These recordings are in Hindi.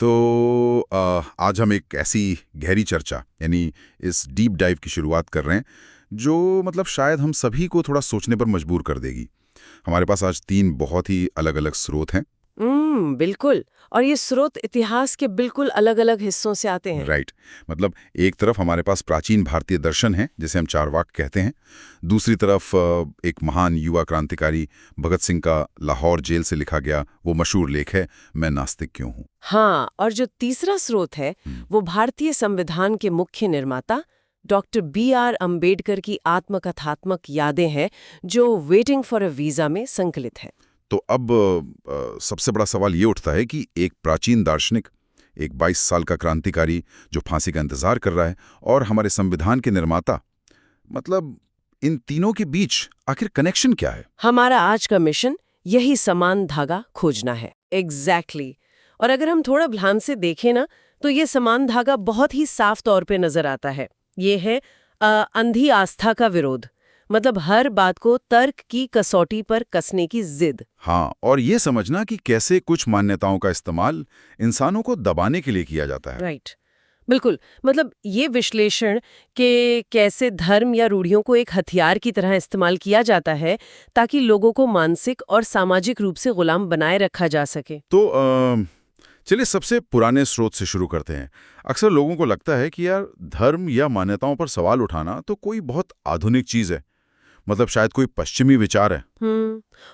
तो आज हम एक ऐसी गहरी चर्चा यानी इस डीप डाइव की शुरुआत कर रहे हैं जो मतलब शायद हम सभी को थोड़ा सोचने पर मजबूर कर देगी। हमारे पास आज 3 बहुत ही अलग-अलग स्रोत हैं। बिल्कुल। और ये स्रोत इतिहास के बिल्कुल अलग-अलग हिस्सों से आते हैं। राइट। मतलब एक तरफ हमारे पास प्राचीन भारतीय दर्शन है जिसे हम चारवाक कहते हैं। दूसरी तरफ एक महान युवा क्रांतिकारी भगत सिंह का लाहौर जेल से लिखा गया वो मशहूर लेख है, मैं नास्तिक क्यों हूँ। हाँ, और जो तीसरा स्रोत है वो भारतीय संविधान के मुख्य निर्माता डॉक्टर B.R. अम्बेडकर की आत्मकथात्मक यादें हैं जो वेटिंग फॉर अ वीजा में संकलित है। तो अब सबसे बड़ा सवाल ये उठता है कि एक प्राचीन दार्शनिक, एक 22 साल का क्रांतिकारी जो फांसी का इंतजार कर रहा है, और हमारे संविधान के निर्माता, मतलब इन तीनों के बीच आखिर कनेक्शन क्या है? हमारा आज का मिशन यही समान धागा खोजना है। एग्जैक्टली। और अगर हम थोड़ा ध्यान से देखें ना तो ये समान धागा बहुत ही साफ तौर पे नजर आता है। ये है अंधी आस्था का विरोध। मतलब हर बात को तर्क की कसौटी पर कसने की जिद। हाँ, और ये समझना कि कैसे कुछ मान्यताओं का इस्तेमाल इंसानों को दबाने के लिए किया जाता है। राइट। बिल्कुल। मतलब ये विश्लेषण कि कैसे धर्म या रूढ़ियों को एक हथियार की तरह इस्तेमाल किया जाता है ताकि लोगों को मानसिक और सामाजिक रूप से गुलाम बनाए रखा जा सके। तो चलिए सबसे पुराने स्रोत से शुरू करते हैं। अक्सर लोगों को लगता है कि यार धर्म या मान्यताओं पर सवाल उठाना तो कोई बहुत आधुनिक चीज है, मतलब शायद कोई पश्चिमी विचार है।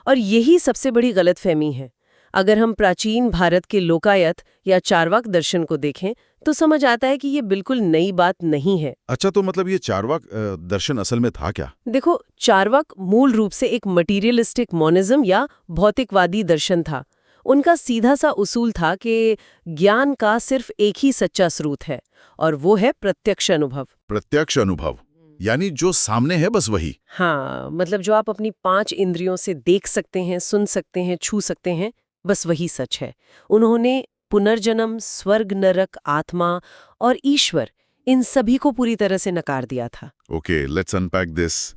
और यही सबसे बड़ी गलतफहमी है। अगर हम प्राचीन भारत के लोकायत या चार्वाक दर्शन को देखें तो समझ आता है कि ये बिल्कुल नई बात नहीं है। अच्छा, तो मतलब ये चारवाक दर्शन असल में था क्या? देखो, चार्वाक मूल रूप से एक मटीरियलिस्टिक मोनिज्म या भौतिकवादी दर्शन था। उनका सीधा सा उसूल था कि ज्ञान का सिर्फ एक ही सच्चा स्रोत है और वो है प्रत्यक्ष अनुभव। प्रत्यक्ष अनुभव, यानी जो सामने है बस वही। हाँ, मतलब जो आप अपनी 5 इंद्रियों से देख सकते हैं, सुन सकते हैं, छू सकते हैं, बस वही सच है। उन्होंने पुनर्जन्म, स्वर्ग, नरक, आत्मा और ईश्वर, इन सभी को पूरी तरह से नकार दिया था। Okay, let's unpack this.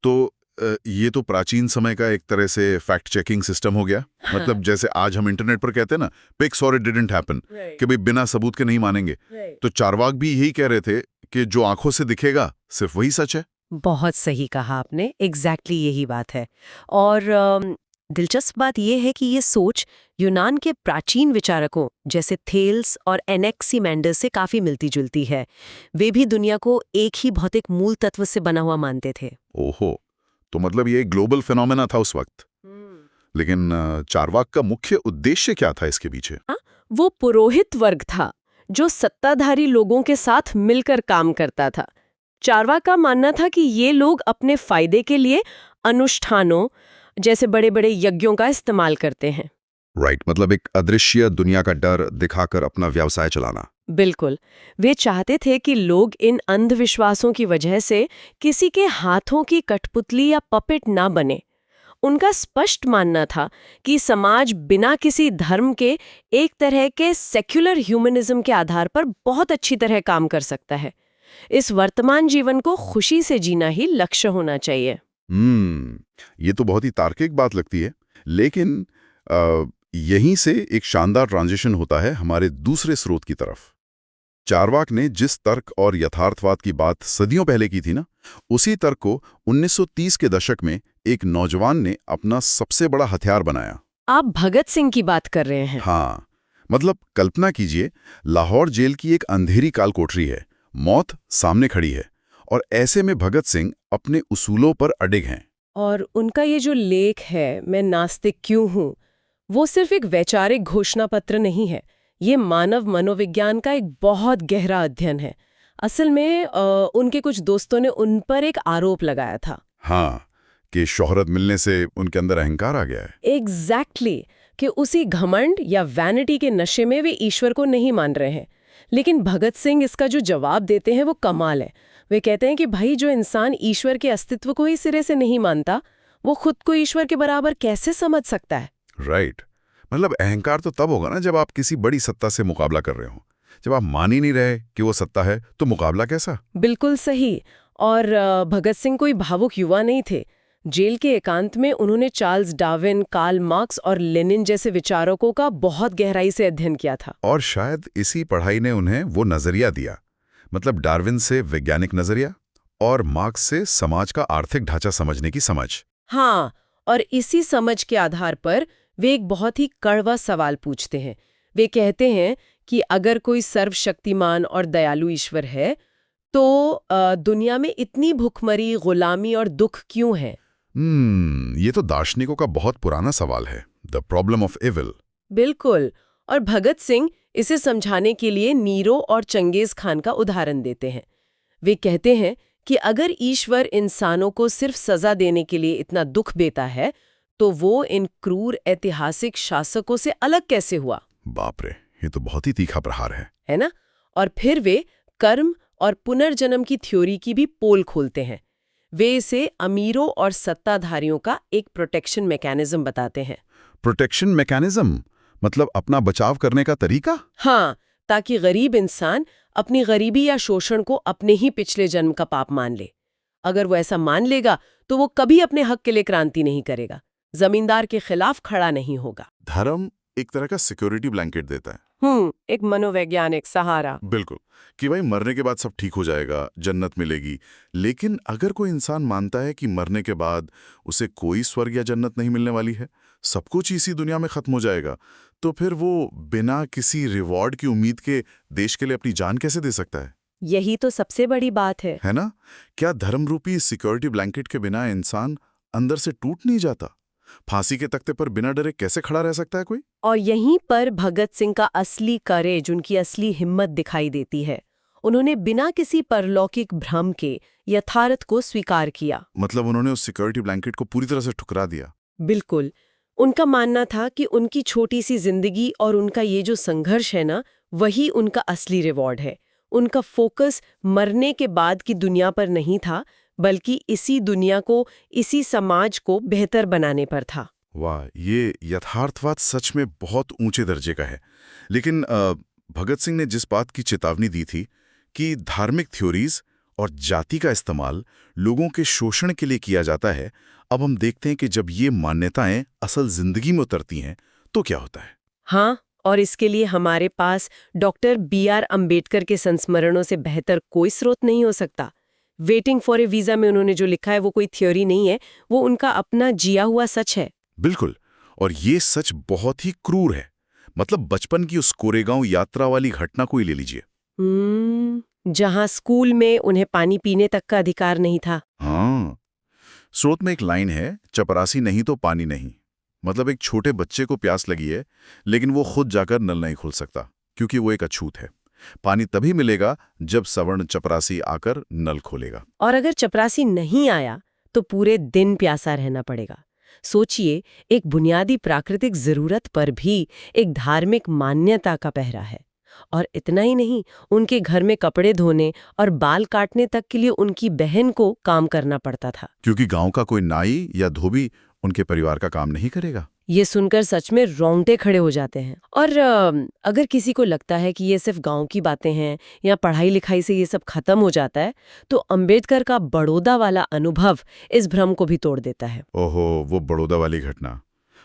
तो ये तो प्राचीन समय का एक तरह से फैक्ट चेकिंग सिस्टम हो गया। मतलब जैसे आज हम इंटरनेट पर कहते हैं ना, पिक्स और इट डिडंट हैपन, कि भाई बिना सबूत के नहीं मानेंगे। तो चारवाक भी यही कह रहे थे कि जो आंखों से दिखेगा सिर्फ वही सच है। बहुत सही कहा आपने, एग्जैक्टली यही बात है। और दिलचस्प बात यह है कि ये सोच यूनान के प्राचीन विचारकों जैसे थेल्स और एनेक्सिमेंडर से काफी मिलती जुलती है। वे भी दुनिया को एक ही भौतिक मूल तत्व से बना हुआ मानते थे। ओहो, तो मतलब ये ग्लोबल फिनोमेना था उस वक्त। लेकिन चारवाक का मुख्य उद्देश्य क्या था इसके पीछे? वो पुरोहित वर्ग था जो सत्ताधारी लोगों के साथ मिलकर काम करता था। चारवाक का मानना था कि ये लोग अपने फायदे के लिए अनुष्ठानों जैसे बड़े बड़े यज्ञों का इस्तेमाल करते हैं। राइट, मतलब एक अदृश्य दुनिया का डर दिखाकर अपना व्यवसाय चलाना। बिल्कुल। वे चाहते थे कि लोग इन अंधविश्वासों की वजह से किसी के हाथों की कठपुतली या पपेट ना बने। उनका स्पष्ट मानना था कि समाज बिना किसी धर्म के एक तरह के सेक्युलर ह्यूमनिज्म के आधार पर बहुत अच्छी तरह काम कर सकता है। इस वर्तमान जीवन को खुशी से जीना ही लक्ष्य होना चाहिए। ये तो बहुत ही तार्किक बात लगती है। लेकिन यहीं से एक शानदार ट्रांजिशन होता है हमारे दूसरे स्रोत की तरफ। चारवाक ने जिस तर्क और यथार्थवाद की बात सदियों पहले की थी ना, उसी तर्क को 1930 के दशक में एक नौजवान ने अपना सबसे बड़ा हथियार बनाया। आप भगत सिंह की बात कर रहे हैं? हाँ, मतलब कल्पना कीजिए, लाहौर जेल की एक अंधेरी काल कोठरी है, मौत सामने खड़ी है, और ऐसे में भगत सिंह अपने उसूलों पर अडिग हैं। और उनका ये जो लेख है, मैं नास्तिक क्यों हूँ, वो सिर्फ एक वैचारिक घोषणा पत्र नहीं है। ये मानव मनोविज्ञान का एक बहुत गहरा अध्ययन है। असल में उनके कुछ दोस्तों ने उन पर एक आरोप लगाया था। हाँ, कि शोहरत मिलने से उनके अंदर अहंकार आ गया है। एग्जैक्टली, कि उसी घमंड या वैनिटी के नशे में वे ईश्वर को नहीं मान रहे हैं। लेकिन भगत सिंह इसका जो जवाब देते हैं वो कमाल है। वे कहते हैं कि भाई, जो इंसान ईश्वर के अस्तित्व को ही सिरे से नहीं मानता, वो खुद को ईश्वर के बराबर कैसे समझ सकता है? राइट। मतलब अहंकार तो तब होगा ना जब आप किसी बड़ी सत्ता से मुकाबला कर रहे हो। जब आप मान ही नहीं रहे कि वो सत्ता है, तो मुकाबला कैसा? बिल्कुल सही। और भगत सिंह कोई भावुक युवा नहीं थे। जेल के एकांत में उन्होंने चार्ल्स डार्विन, कार्ल मार्क्स और लेनिन जैसे विचारकों का बहुत गहराई से अध्ययन किया था। और शायद इसी पढ़ाई ने उन्हें वो नजरिया दिया, मतलब डार्विन से वैज्ञानिक नजरिया और मार्क्स से समाज का आर्थिक ढांचा समझने की समझ। हाँ, और इसी समझ के आधार पर वे एक बहुत ही कड़वा सवाल पूछते हैं। वे कहते हैं कि अगर कोई सर्वशक्तिमान और दयालु ईश्वर है तो दुनिया में इतनी भुखमरी, गुलामी और दुख क्यों है? ये तो दार्शनिकों का बहुत पुराना सवाल है, द प्रॉब्लम ऑफ इविल। बिल्कुल। और भगत सिंह इसे समझाने के लिए नीरो और चंगेज खान का उदाहरण देते हैं। वे कहते हैं कि अगर ईश्वर इंसानों को सिर्फ सजा देने के लिए इतना दुख देता है तो वो इन क्रूर ऐतिहासिक शासकों से अलग कैसे हुआ? बाप रे, ये तो बहुत ही तीखा प्रहार है ना? और फिर वे कर्म और पुनर्जन्म की थ्योरी की भी पोल खोलते हैं। वे इसे अमीरों और सत्ताधारियों का एक प्रोटेक्शन मैकेनिज्म बताते हैं। प्रोटेक्शन मैकेनिज्म मतलब अपना बचाव करने का तरीका? हाँ, ताकि गरीब इंसान अपनी गरीबी या शोषण को अपने ही पिछले जन्म का पाप मान ले। अगर वो ऐसा मान लेगा तो वो कभी अपने हक के लिए क्रांति नहीं करेगा, जमींदार के खिलाफ खड़ा नहीं होगा। धर्म एक तरह का सिक्योरिटी ब्लैंकेट देता है। एक मनोवैज्ञानिक सहारा। बिल्कुल, कि भाई मरने के बाद सब ठीक हो जाएगा, जन्नत मिलेगी। लेकिन अगर कोई इंसान मानता है कि मरने के बाद उसे कोई स्वर्ग या जन्नत नहीं मिलने वाली है, सब कुछ इसी दुनिया में खत्म हो जाएगा, तो फिर वो बिना किसी रिवॉर्ड की उम्मीद के देश के लिए अपनी जान कैसे दे सकता है? यही तो सबसे बड़ी बात है ना? क्या धर्मरूपी सिक्योरिटी ब्लैंकेट के बिना इंसान अंदर से टूट नहीं जाता? फांसी के तख्ते पर बिना डरे कैसे खड़ा रह सकता है कोई? और यहीं पर भगत सिंह का असली करेज, उनकी असली हिम्मत दिखाई देती है। उन्होंने बिना किसी परलौकिक भ्रम के यथार्थ को स्वीकार किया। मतलब उन्होंने उस सिक्योरिटी ब्लैंकेट को पूरी तरह से ठुकरा दिया। बिल्कुल। उनका मानना था कि उनकी छोटी सी जिंदगी और उनका ये जो संघर्ष है ना, वही उनका असली रिवॉर्ड है। उनका फोकस मरने के बाद की दुनिया पर नहीं था, बल्कि इसी दुनिया को, इसी समाज को बेहतर बनाने पर था। वाह, ये यथार्थवाद सच में बहुत ऊंचे दर्जे का है। लेकिन भगत सिंह ने जिस बात की चेतावनी दी थी कि धार्मिक थ्योरीज और जाति का इस्तेमाल लोगों के शोषण के लिए किया जाता है, अब हम देखते हैं कि जब ये मान्यताएं असल जिंदगी में उतरती हैं तो क्या होता है। हाँ, और इसके लिए हमारे पास डॉक्टर B.R. अम्बेडकर के संस्मरणों से बेहतर कोई स्रोत नहीं हो सकता। वेटिंग फॉर ए वीजा में उन्होंने जो लिखा है वो कोई थ्योरी नहीं है, वो उनका अपना जिया हुआ सच है। बिल्कुल, और ये सच बहुत ही क्रूर है। मतलब बचपन की उस कोरेगांव यात्रा वाली घटना को ही ले लीजिए। जहां स्कूल में उन्हें पानी पीने तक का अधिकार नहीं था। हाँ, स्रोत में एक लाइन है, चपरासी नहीं तो पानी नहीं। मतलब एक छोटे बच्चे को प्यास लगी है, लेकिन वो खुद जाकर नल नहीं खोल सकता, क्योंकि वो एक अछूत है। पानी तभी मिलेगा जब सवर्ण चपरासी आकर नल खोलेगा। और अगर चपरासी नहीं आया तो पूरे दिन प्यासा रहना पड़ेगा। सोचिए, एक बुनियादी प्राकृतिक जरूरत पर भी एक धार्मिक मान्यता का पहरा है। और इतना ही नहीं, उनके घर में कपड़े धोने और बाल काटने तक के लिए उनकी बहन को काम करना पड़ता था, क्योंकि गांव का कोई नाई या धोबी उनके परिवार का काम नहीं करेगा। ये सुनकर सच में रोंगटे खड़े हो जाते हैं। और अगर किसी को लगता है कि ये सिर्फ गांव की बातें हैं या पढ़ाई लिखाई से ये सब खत्म हो जाता है, तो अंबेडकर का बड़ौदा वाला अनुभव इस भ्रम को भी तोड़ देता है। ओहो, वो बड़ौदा वाली घटना।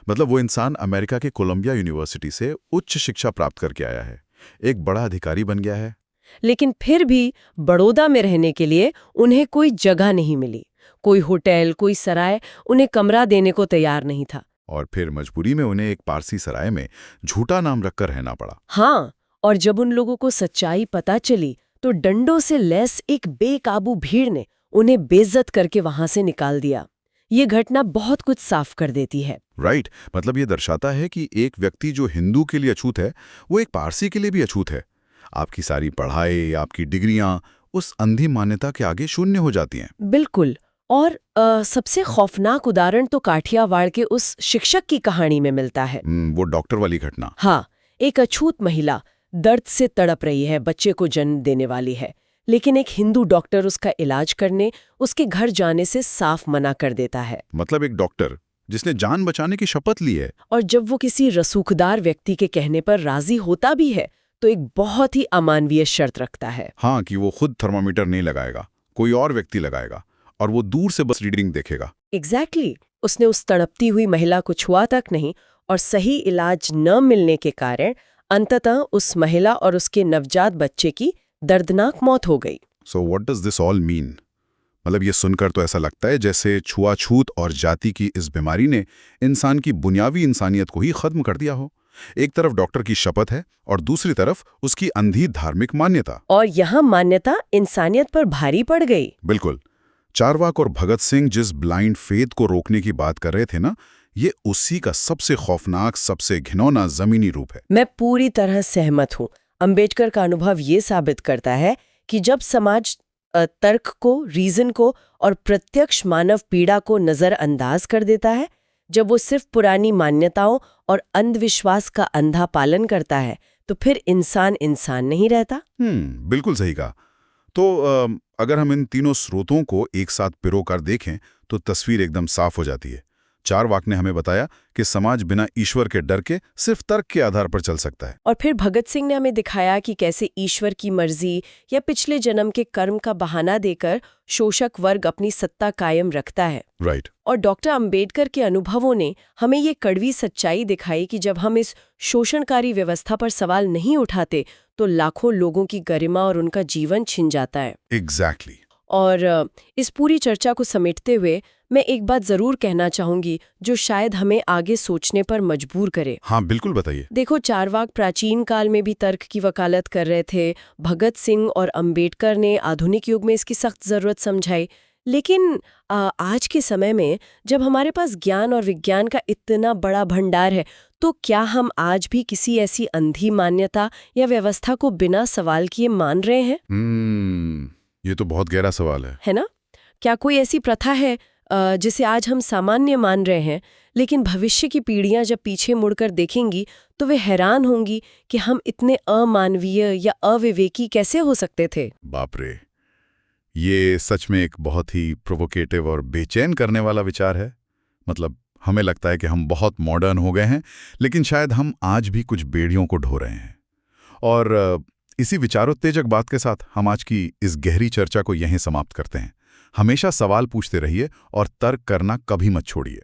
मतलब वो इंसान अमेरिका के कोलंबिया यूनिवर्सिटी से उच्च शिक्षा प्राप्त करके आया है, एक बड़ा अधिकारी बन गया है, लेकिन फिर भी बड़ौदा में रहने के लिए उन्हें कोई जगह नहीं मिली। कोई होटल, कोई सराय उन्हें कमरा देने को तैयार नहीं था। और फिर मजबूरी में उन्हें एक पारसी सराय में झूठा नाम रखकर रहना पड़ा। हाँ, और जब उन लोगों को सच्चाई पता चली तो डंडों से लैस एक बेकाबू भीड़ ने उन्हें बेइज्जत करके वहां से निकाल दिया। ये घटना बहुत कुछ साफ कर देती है। राइट, मतलब ये दर्शाता है कि एक व्यक्ति जो हिंदू के लिए अछूत है, वो एक पारसी के लिए भी अछूत है। आपकी सारी पढ़ाई, आपकी डिग्रियां उस अंधी मान्यता के आगे शून्य हो जाती हैं। बिल्कुल। और सबसे खौफनाक उदाहरण तो काठियावाड़ के उस शिक्षक की कहानी में मिलता है। वो डॉक्टर वाली घटना। हाँ, एक अछूत महिला दर्द से तड़प रही है, बच्चे को जन्म देने वाली है, लेकिन एक हिंदू डॉक्टर उसका इलाज करने, उसके घर जाने से साफ मना कर देता है। मतलब एक डॉक्टर जिसने जान बचाने की शपथ ली है। और जब वो किसी रसूखदार व्यक्ति के कहने पर राजी होता भी है तो एक बहुत ही अमानवीय शर्त रखता है। हाँ, कि वो खुद थर्मामीटर नहीं लगाएगा, कोई और व्यक्ति लगाएगा, और वो दूर से बस रीडिंग देखेगा। एग्जैक्टली उसने उस तड़पती हुई महिला को छुआ तक नहीं, और सही इलाज न मिलने के कारण अंततः उस महिला और उसके नवजात बच्चे की दर्दनाक मौत हो गई। So what does this all mean? मतलब ये सुनकर तो ऐसा लगता है जैसे छुआछूत और जाति की इस बीमारी ने इंसान की बुनियादी इंसानियत को ही खत्म कर दिया हो। एक तरफ डॉक्टर की शपथ है और दूसरी तरफ उसकी अंधी धार्मिक मान्यता। और यहाँ मान्यता इंसानियत पर भारी पड़ गई। बिल्कुल। चारवाक और भगत सिंह जिस ब्लाइंड फेथ को रोकने की बात कर रहे थे ना, ये उसी का सबसे खौफनाक, सबसे घिनौना जमीनी रूप है। मैं पूरी तरह सहमत हूँ। अंबेडकर का अनुभव ये साबित करता है कि जब समाज तर्क को, रीजन को और प्रत्यक्ष मानव पीड़ा को नजरअंदाज कर देता है, जब वो सिर्फ पुरानी मान्यताओं और अंधविश्वास का अंधा पालन करता है, तो फिर इंसान इंसान नहीं रहता। बिल्कुल सही कहा। तो अगर हम इन तीनों स्रोतों को एक साथ पिरोकर देखें तो तस्वीर एकदम साफ हो जाती है। चारवाक ने हमें बताया कि समाज बिना ईश्वर के डर के सिर्फ तर्क के आधार पर चल सकता है। और फिर भगत सिंह ने हमें दिखाया कि कैसे ईश्वर की मर्जी या पिछले जन्म के कर्म का बहाना देकर शोषक वर्ग अपनी सत्ता कायम रखता है। राइट। और डॉक्टर अंबेडकर के अनुभवों ने हमें ये कड़वी सच्चाई दिखाई कि जब हम इस शोषणकारी व्यवस्था पर सवाल नहीं उठाते तो लाखों लोगों की गरिमा और उनका जीवन छिन जाता है। एग्जैक्टली। और इस पूरी चर्चा को समेटते हुए मैं एक बात जरूर कहना चाहूंगी जो शायद हमें आगे सोचने पर मजबूर करे। हाँ बिल्कुल, बताइए। देखो, चारवाक प्राचीन काल में भी तर्क की वकालत कर रहे थे। भगत सिंह और अंबेडकर ने आधुनिक युग में इसकी सख्त जरूरत समझाई। लेकिन आज के समय में जब हमारे पास ज्ञान और विज्ञान का इतना बड़ा भंडार है, तो क्या हम आज भी किसी ऐसी अंधी मान्यता या व्यवस्था को बिना सवाल किए मान रहे हैं? ये तो बहुत गहरा सवाल है ना? क्या कोई ऐसी प्रथा है जिसे आज हम सामान्य मान रहे हैं, लेकिन भविष्य की पीढ़ियां जब पीछे मुड़कर देखेंगी तो वे हैरान होंगी कि हम इतने अमानवीय या अविवेकी कैसे हो सकते थे? बाप रे, ये सच में एक बहुत ही प्रोवोकेटिव और बेचैन करने वाला विचार है। मतलब हमें लगता है कि हम बहुत मॉडर्न हो गए हैं, लेकिन शायद हम आज भी कुछ बेड़ियों को ढो रहे हैं। और इसी विचारोत्तेजक बात के साथ हम आज की इस गहरी चर्चा को यहीं समाप्त करते हैं। हमेशा सवाल पूछते रहिए और तर्क करना कभी मत छोड़िए।